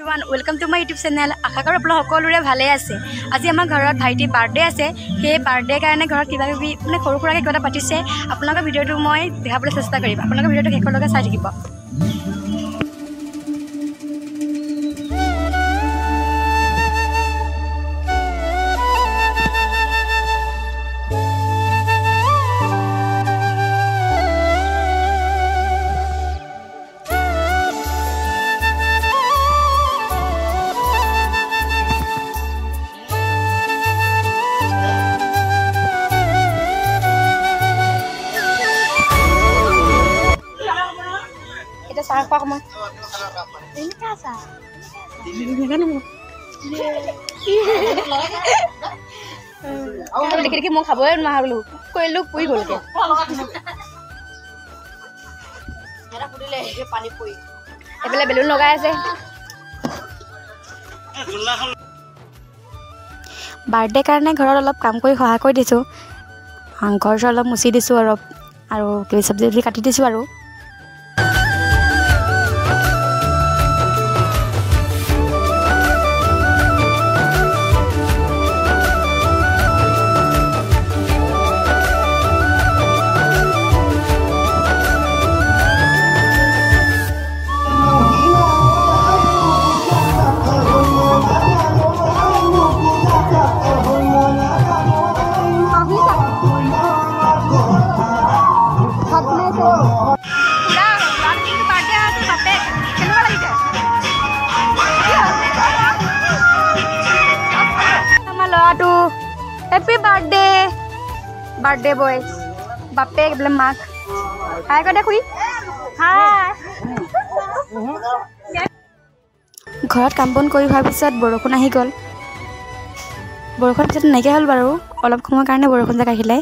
everyone, welcome to my YouTube channel. আশা কৰোঁ আপোনালোক সকলোৰে ভালে আছে। আজি আমাৰ ঘৰত ভাইটি বাৰ্থডে আছে। সেই বাৰ্থডে কাৰণে ঘৰত কিবা কিবি মানে সৰু সুৰাকৈ কিবা এটা পাতিছে। আপোনালোকৰ ভিডিঅ'টো মই দেখাবলৈ চেষ্টা কৰিম। আপোনালোকৰ ভিডিঅ'টো শেষলৈকে চাই থাকিব। Salah apa kamu? Ini kasa. Ini kan mau. Aku dikit-dikit mau kabarin mahal lu. Kau lu pui gol ke? Ada pudi le, pani pui. Ebele belun loga আছে. বাৰ্থডে কাৰণে ঘৰত অলপ কাম কৰি সহায় কৰি দিছো। ঘৰ অলপ মুচি দিছো আৰু কিবি সবজি কাটি দিছো আৰু Happy birthday boys. Bappe bele mak. Hai kada kui? Hai. ঘৰত কাম বন কৰি হোৱাৰ পিছত বৰষুণ আহি গ'ল। বৰষুণ পিছত নাইকিয়া হ'ল বাৰু। অলপ সময়ৰ কাৰণে বৰষুণ জাক আহিলে।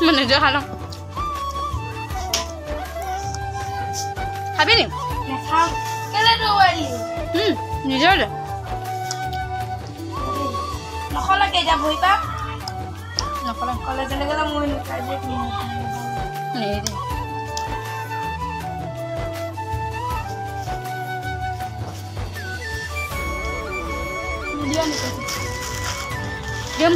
Mana je halang? Habis ni? Nak. Kalau dua ni. Ni je ada. Nak kalau ke jam berapa? Nak kalau jalan kalau mau ni kaje ni. Ni je. Dia ni. Jom.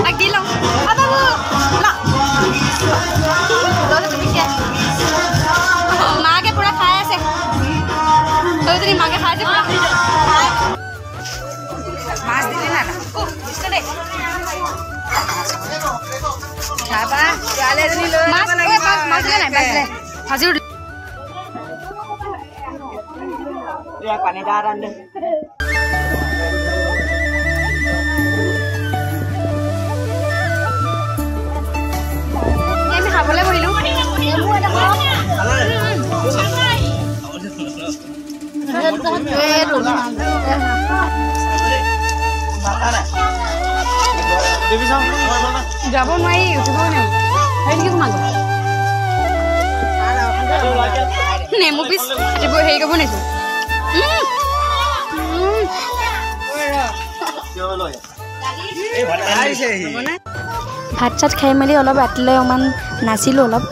Lagi lang. Apa bu? Lah. Dulu tu fikir. Mak ke pura kaya se. Dulu tu ni mak ke kaya se pura. Mas di mana? Oh, di sana. Apa? Jalan ni lo. Mas, mas le, mas le. Hazur. Ya, panedaran deh. যাব নোৱাৰি উঠিব নাই হেৰি নেকি সোমাব নেমু piece হেৰি কৰিব নিছোঁ ভাত চাত খাই মেলি অলপ ৰাতিলৈ অকণমান নাচিলোঁ অলপ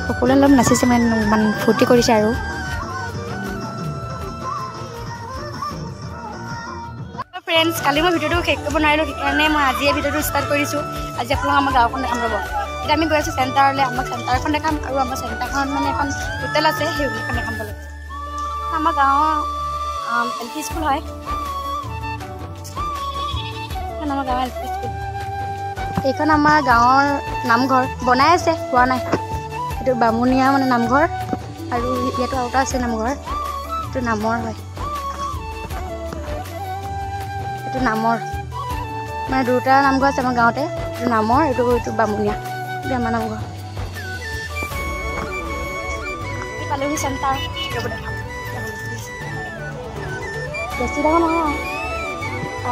সকলোৱে অলপ নাচিছে মানে অকণমান ফূৰ্তি কৰিছে আৰু ফ্ৰেণ্ডছ কালি মই ভিডিঅ'টো শেষ কৰিব নোৱাৰিলোঁ সেইকাৰণে মই আজিয়ে ভিডিঅ'টো ষ্টাৰ্ট কৰিছোঁ আজি আপোনালোক আমাৰ গাঁওখন দেখাম ৰ'ব এতিয়া আমি গৈ আছোঁ চেণ্টাৰলৈ আমাক চেণ্টাৰখন দেখাম আৰু আমাৰ চেণ্টাৰখনত মানে এখন হোটেল আছে সেই হোটেলখন দেখাম বোলে আমাৰ গাঁৱৰ LP স্কুল হয় আমাৰ গাঁৱৰ LP স্কুল এইখন আমাৰ গাঁৱৰ নামঘৰ বনাই আছে হোৱা নাই এইটো বামুণীয়া মানে নামঘৰ আৰু ইয়াতো আৰু এটা আছে নামঘৰ এইটো নামৰ হয় এইটো নামৰ মানে দুটা নামঘৰ আছে আমাৰ গাঁৱতে এইটো নামৰ এইটো বামুণীয়া এইটো আমাৰ নামঘৰ পালোহি চেণ্টাৰ বেছি ডাঙৰ নহয়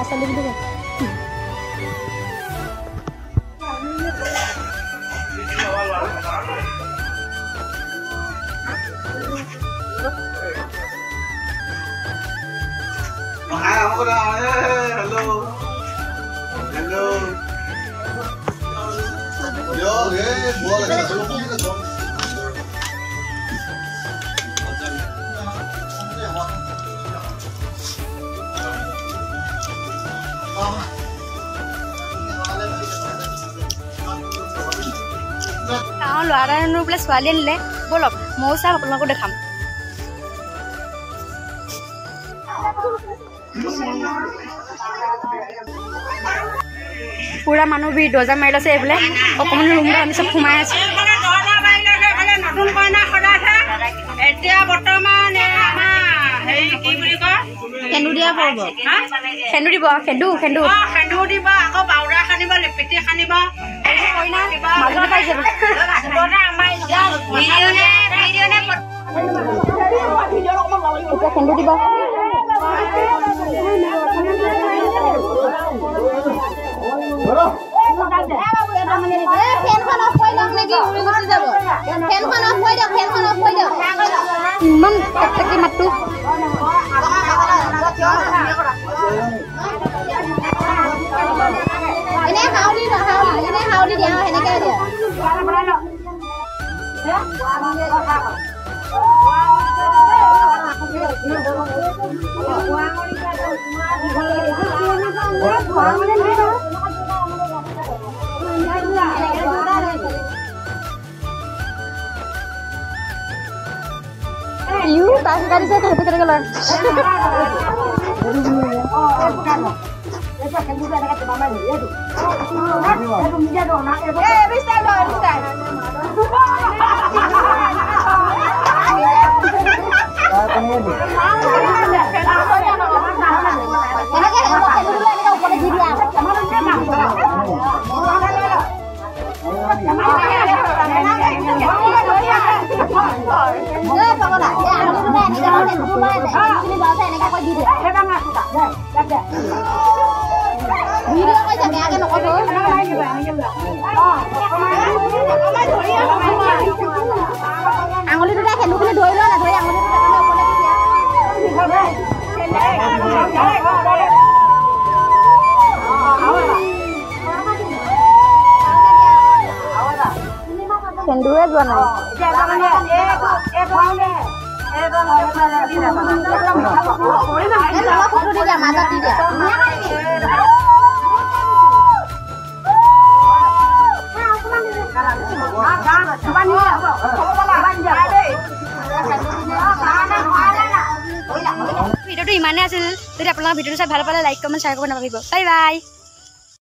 চালি বুলি কয় গাঁৱৰ ল'ৰা এটা বোলে ছোৱালী আনিলে ব'লক ময়ো চাম আপোনালোকো দেখাম পুৰা মানুহ ভিৰ দৰ্জা মাৰি লৈছে এইফালে অকণমান ৰুমটো আমি চব সোমাই আছোঁ নতুন কইনা সদায় এতিয়া বৰ্তমান সেন্দু দিয়া পৰিব সেন্দু দিব সেন্দু দিব আকৌ পাউডাৰ সানিব লিপিটি সানিব মাজতে পাইছে সেন্দু দিব ইমান তাকি মাতো এনে হাউলি দিয়া সেনেকে দিয়া You tak kali saya tak pikir kalau. আঙুলি দুটা খেলুখিনি ধৰি লোৱা না ধৰি আঙুলি সেন্দুৰে যোৱা নাই মাজত দি দিয়া ভিডিঅ'টো ইমানেই আছিল যদি আপোনালোকৰ ভিডিঅ'টো চাই ভাল পালে লাইক কমেণ্ট শ্বেয়াৰ কৰিব নাপাহৰিব বাই বাই